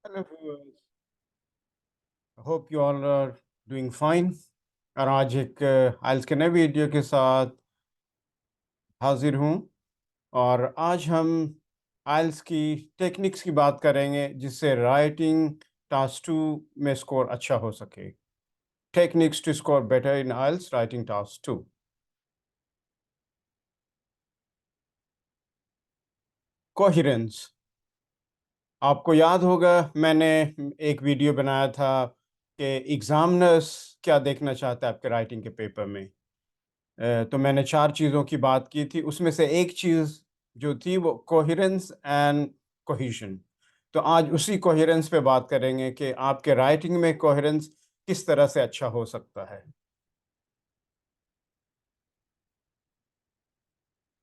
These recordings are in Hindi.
Hello viewers, hope you all are doing fine। और आज एक आइल्स के नए वीडियो के साथ हाजिर हूँ। और आज हम आइल्स की टेक्निक्स की बात करेंगे जिससे राइटिंग टास्क 2 में स्कोर अच्छा हो सके। Techniques to score better in IELTS writing task 2। Coherence, आपको याद होगा मैंने एक वीडियो बनाया था कि एग्जामिनर्स क्या देखना चाहता है आपके राइटिंग के पेपर में। तो मैंने 4 चीज़ों की बात की थी, उसमें से एक चीज़ जो थी वो कोहेरेंस एंड कोहेजन। तो आज उसी कोहेरेंस पे बात करेंगे कि आपके राइटिंग में कोहेरेंस किस तरह से अच्छा हो सकता है।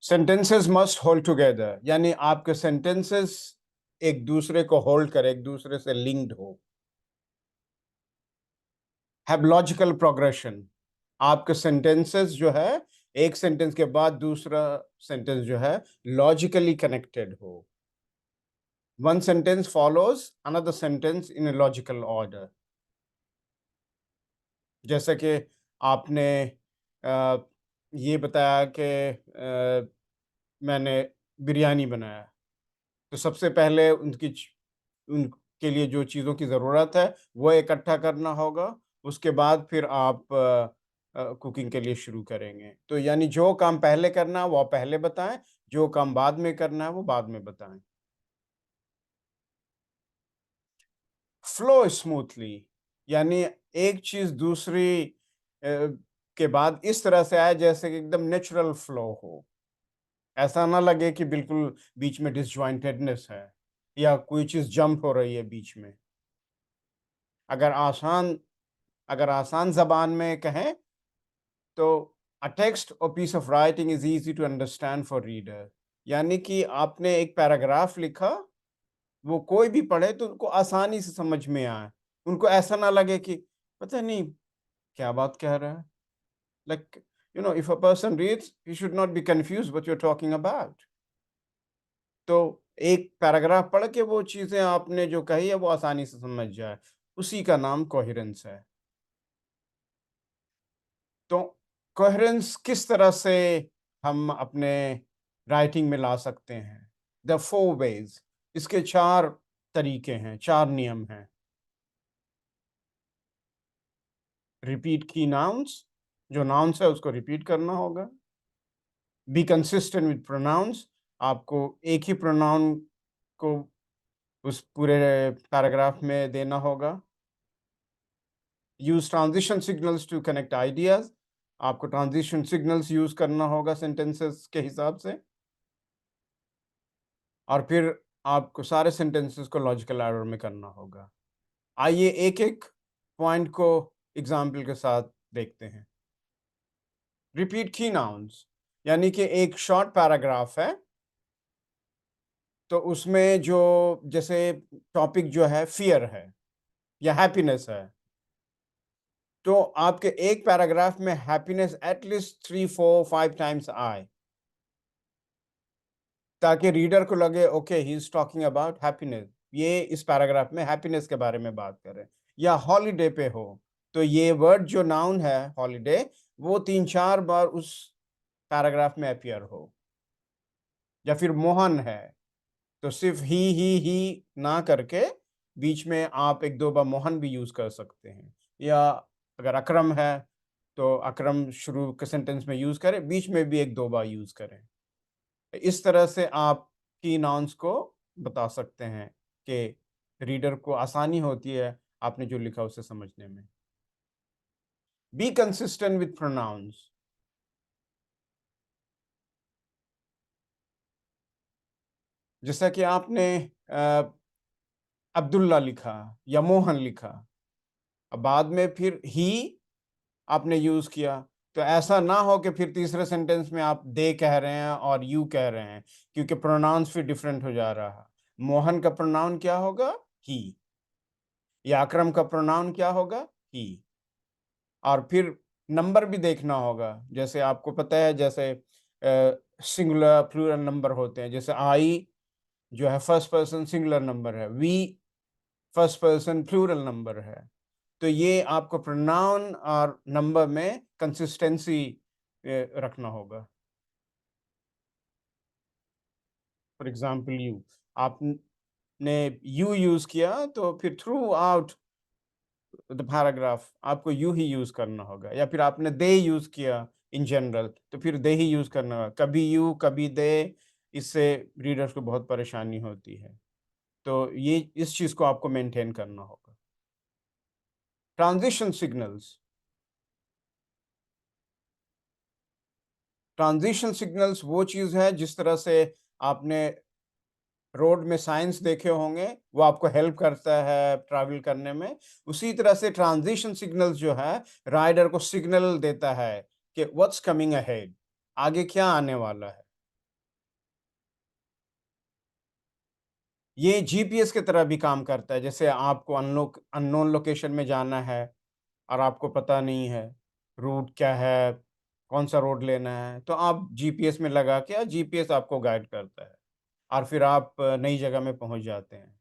सेंटेंसेस मस्ट होल्ड टुगेदर, यानी आपके सेंटेंसेस एक दूसरे को होल्ड करें, एक दूसरे से लिंक्ड हो। हैव लॉजिकल प्रोग्रेशन, आपके सेंटेंसेस जो है एक सेंटेंस के बाद दूसरा सेंटेंस जो है लॉजिकली कनेक्टेड हो। One sentence follows another sentence in a logical order। जैसे कि आपने अ, ये बताया कि मैंने बिरयानी बनाया, तो सबसे पहले उनके लिए जो चीज़ों की ज़रूरत है वो इकट्ठा करना होगा। उसके बाद फिर आप कुकिंग के लिए शुरू करेंगे। तो यानी जो काम पहले करना है वो पहले बताएं, जो काम बाद में करना है वो बाद में बताएं। फ्लो स्मूथली, यानी एक चीज दूसरी के बाद इस तरह से आए जैसे कि एकदम नेचुरल फ्लो हो। ऐसा ना लगे कि बिल्कुल बीच में डिसजॉइंटेडनेस है या कोई चीज जंप हो रही है बीच में। अगर आसान अगर आसान जबान में कहें तो अ टेक्स्ट और piece of writing is easy to understand for reader. यानी कि आपने एक पैराग्राफ लिखा, वो कोई भी पढ़े तो उनको आसानी से समझ में आए। उनको ऐसा ना लगे कि पता नहीं क्या बात कह रहा है। Like, if a person reads, he should not be confused what you're talking about। तो एक पैराग्राफ पढ़ के वो चीज़ें आपने जो कही है वो आसानी से समझ जाए, उसी का नाम कोहेरेंस है। तो कोहेरेंस किस तरह से हम अपने राइटिंग में ला सकते हैं? द 4 वेज़, इसके 4 तरीके हैं, 4 नियम हैं। रिपीट की नाउन्स, जो नाउन्स है उसको रिपीट करना होगा। बी कंसिस्टेंट विद प्रोनाउंस, आपको एक ही प्रोनाउन को उस पूरे पैराग्राफ में देना होगा। Use transition signals to connect ideas, आपको ट्रांज़िशन सिग्नल्स यूज़ करना होगा सेंटेंसेस के हिसाब से। और फिर आपको सारे सेंटेंसेस को लॉजिकल ऑर्डर में करना होगा। आइए एक-एक पॉइंट को एग्ज़ाम्पल के साथ देखते हैं। रिपीट की नाउन्स, यानी कि एक शॉर्ट पैराग्राफ है, तो उसमें जो जैसे टॉपिक जो है फ़ियर है या हैप्पीनेस है, तो आपके एक पैराग्राफ में हैप्पीनेस एटलीस्ट 3, 4, 5 टाइम्स आए, ताकि रीडर को लगे okay he is talking about happiness. ये इस पैराग्राफ में हैप्पीनेस के बारे में बात कर रहे हैं। या हॉलिडे पे हो, तो ये वर्ड जो नाउन है हॉलिडे, वो 3-4 बार उस पैराग्राफ में अपीयर हो। या फिर मोहन है, तो सिर्फ ही ना करके बीच में आप 1-2 बार मोहन भी यूज़ कर सकते हैं। या अगर अकरम है, तो अकरम शुरू के सेंटेंस में यूज़ करें, बीच में भी 1-2 बार यूज़ करें। इस तरह से आप की नाउन्स को बता सकते हैं कि रीडर को आसानी होती है आपने जो लिखा उसे समझने में। बी कंसिस्टेंट विथ प्रोनाउंस, जैसा कि आपने अब्दुल्ला लिखा या मोहन लिखा, अब बाद में फिर ही आपने यूज़ किया, तो ऐसा ना हो कि फिर तीसरे सेंटेंस में आप दे कह रहे हैं और यू कह रहे हैं, क्योंकि प्रोनाउंस फिर डिफरेंट हो जा रहा है। मोहन का प्रोनाउन क्या होगा? ही। या अकरम का प्रोनाउन क्या होगा? ही। और फिर नंबर भी देखना होगा। जैसे आपको पता है, जैसे सिंगुलर प्लूरल नंबर होते हैं। जैसे आई जो है फर्स्ट पर्सन सिंगुलर नंबर है, we first person plural number है। तो ये आपको प्रोनाउन और नंबर में कंसिस्टेंसी रखना होगा। फॉर एग्ज़ाम्पल यू, आपने यू यूज़ किया तो फिर थ्रू आउट द पैराग्राफ आपको यू ही यूज़ करना होगा, या फिर आपने दे यूज़ किया इन जनरल तो फिर दे ही यूज़ करना होगा। कभी यू, कभी दे, इससे रीडर्स को बहुत परेशानी होती है। तो ये इस चीज़ को आपको मेंटेन करना होगा। ट्रांज़िशन सिग्नल्स, ट्रांज़िशन सिग्नल्स वो चीज़ है जिस तरह से आपने रोड में साइन्स देखे होंगे, वो आपको हेल्प करता है ट्रैवल करने में। उसी तरह से ट्रांज़िशन सिग्नल्स जो है, राइडर को सिग्नल देता है कि व्हाट्स कमिंग अहेड, आगे क्या आने वाला है। ये जीपीएस की तरह भी काम करता है। जैसे आपको अननोन लोकेशन में जाना है और आपको पता नहीं है, रूट क्या है, कौन-सा रोड लेना है, तो आप जीपीएस में लगा के जीपीएस आपको गाइड करता है और फिर आप नई जगह में पहुँच जाते हैं।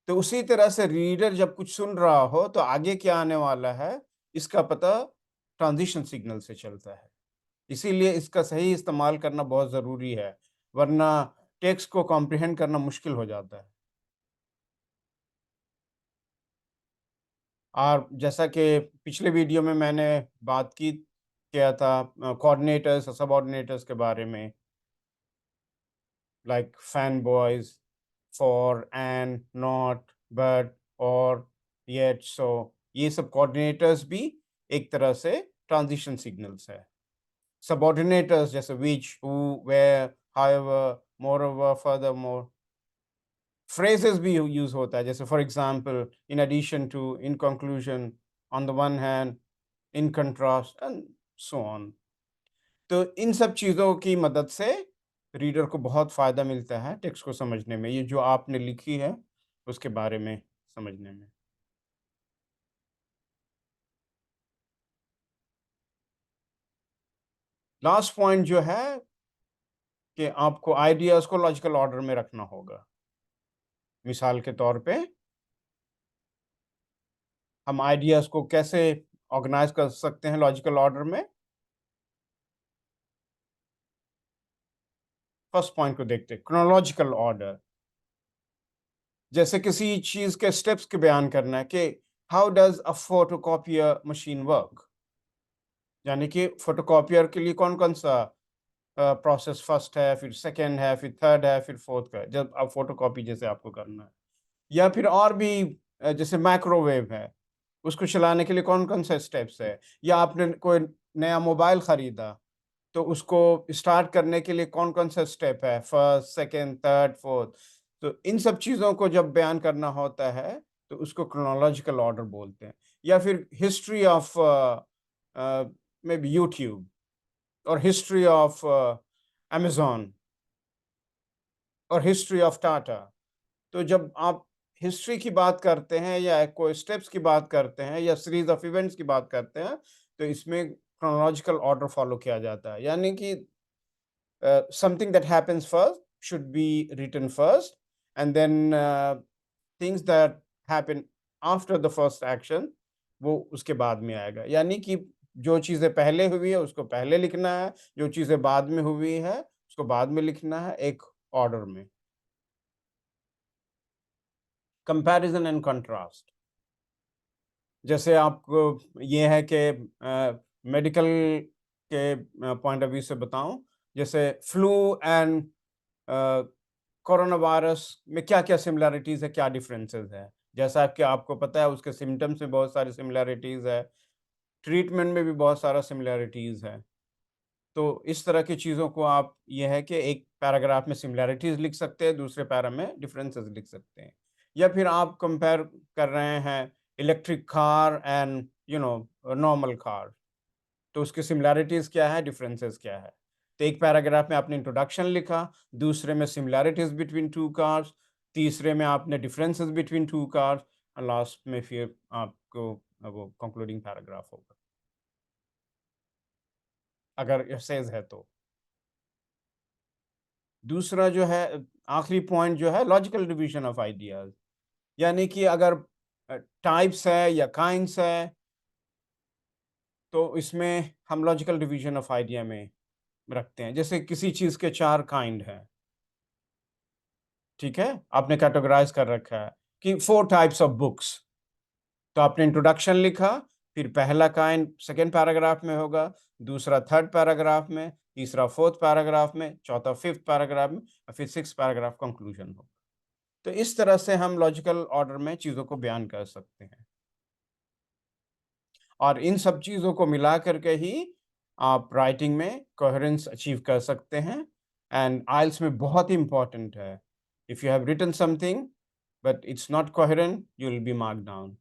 तो उसी तरह से रीडर जब कुछ सुन रहा हो तो आगे क्या आने वाला है, इसका पता ट्रांज़िशन सिग्नल से चलता है। इसीलिए इसका सही इस्तेमाल करना बहुत ज़रूरी है, वरना टेक्स्ट को कॉम्प्रिहेंड करना मुश्किल हो जाता है। और जैसा कि पिछले वीडियो में मैंने बात की किया था कोऑर्डिनेटर्स और सबऑर्डिनेटर्स के बारे में, like fan boys, for, and, not, but, और, येट, सो, ये सब कोऑर्डिनेटर्स भी एक तरह से ट्रांज़िशन सिग्नल्स है। सबऑर्डिनेटर्स जैसे which, who, where, however, moreover, furthermore, phrases भी यूज़ होता है, जैसे for example, in addition to, in conclusion, on the one hand, in contrast and so on. तो इन सब चीज़ों की मदद से रीडर को बहुत फ़ायदा मिलता है टेक्स्ट को समझने में, ये जो आपने लिखी है, उसके बारे में समझने में। लास्ट पॉइंट जो है कि आपको आइडियाज़ को लॉजिकल ऑर्डर में रखना होगा। मिसाल के तौर पे हम आइडियाज़ को कैसे ऑर्गेनाइज़ कर सकते हैं लॉजिकल ऑर्डर में? फर्स्ट पॉइंट को देखते हैं, क्रोनोलॉजिकल ऑर्डर। जैसे किसी चीज़ के स्टेप्स के बयान करना है कि how does a photocopier machine work? यानी कि फोटोकॉपियर के लिए कौन-कौन सा प्रोसेस फर्स्ट है, फिर सेकंड है, फिर थर्ड है, फिर फोर्थ का है, जब आप फोटोकॉपी जैसे आपको करना है। या फिर और भी जैसे माइक्रोवेव है, उसको चलाने के लिए कौन-कौन से स्टेप्स है? या आपने कोई नया मोबाइल खरीदा, तो उसको स्टार्ट करने के लिए कौन-कौन सा स्टेप है? First, second, third, fourth. तो इन सब चीज़ों को जब बयान करना होता है, तो उसको क्रोनोलॉजिकल ऑर्डर बोलते हैं। या फिर हिस्ट्री ऑफ मेबी यूट्यूब और हिस्ट्री ऑफ अमेज़न और हिस्ट्री ऑफ टाटा। तो जब आप हिस्ट्री की बात करते हैं या कोई स्टेप्स की बात करते हैं या सीरीज़ ऑफ इवेंट्स की बात करते हैं, तो इसमें क्रोनोलॉजिकल ऑर्डर फ़ॉलो किया जाता है। यानी कि something that happens first should be written first, and then things that happen after the first action वो उसके बाद में आएगा। यानी कि जो चीज़ें पहले हुई है उसको पहले लिखना है, जो चीज़ें बाद में हुई है उसको बाद में लिखना है, एक ऑर्डर में। कंपैरिज़न एंड कंट्रास्ट, जैसे आपको ये है कि मेडिकल के पॉइंट ऑफ व्यू से बताऊँ, जैसे फ्लू एंड कोरोना वायरस में क्या-क्या सिमिलैरिटीज़ है, क्या डिफरेंसेस है? जैसा कि आपको पता है उसके सिम्पटम्स में बहुत सारी सिमिलैरिटीज़ है, ट्रीटमेंट में भी बहुत सारा सिमिलैरिटीज़ है। तो इस तरह की चीज़ों को आप ये है कि एक पैराग्राफ में सिमिलैरिटीज़ लिख सकते हैं, दूसरे पैरा में डिफरेंसेस लिख सकते हैं। या फिर आप कंपेयर कर रहे हैं electric car and normal car, तो उसकी सिमिलैरिटीज़ क्या है, डिफरेंसेस क्या है? तो एक पैराग्राफ में आपने इंट्रोडक्शन लिखा, दूसरे में सिमिलैरिटीज़ बिटवीन 2 कार्स, तीसरे में आपने डिफरेंसेस बिटवीन 2 कार्स और लास्ट में फिर आपको वो कंक्लूडिंग पैराग्राफ होगा, अगर एसेज है तो। दूसरा जो है आखिरी पॉइंट जो है लॉजिकल डिवीज़न ऑफ आइडियाज़। यानी कि अगर टाइप्स है या काइंड्स है, तो इसमें हम लॉजिकल डिवीजन ऑफ आइडिया में रखते हैं। जैसे किसी चीज़ के 4 काइंड हैं, ठीक है? आपने कैटेगराइज़ कर रखा है कि 4 टाइप्स ऑफ बुक्स। तो आपने इंट्रोडक्शन लिखा, फिर पहला काइंड सेकंड पैराग्राफ में होगा, दूसरा थर्ड पैराग्राफ में, तीसरा फोर्थ पैराग्राफ में, चौथा फिफ्थ पैराग्राफ में और फिर सिक्स्थ पैराग्राफ कंक्लूजन होगा। तो इस तरह से हम लॉजिकल ऑर्डर में चीज़ों को बयान कर सकते हैं। और इन सब चीज़ों को मिला कर के ही आप राइटिंग में कोहेरेंस अचीव कर सकते हैं। एंड आइल्स में बहुत ही इम्पोर्टेंट है, if you have written something but it's not coherent, you will be marked down.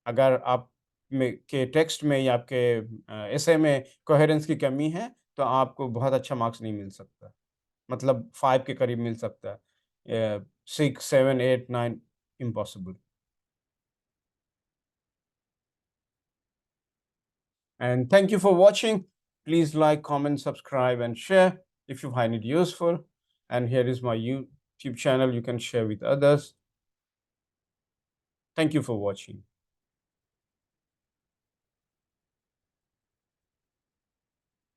अगर आप में के टेक्स्ट में या आपके एसे में कोहेरेंस की कमी है, तो आपको बहुत अच्छा मार्क्स नहीं मिल सकता। मतलब 5 के करीब मिल सकता है। 6, 7, 8, 9 impossible. And thank you for watching. Please like, comment, subscribe, and share if you find it useful. And here is my YouTube channel. You can share with others. Thank you for watching.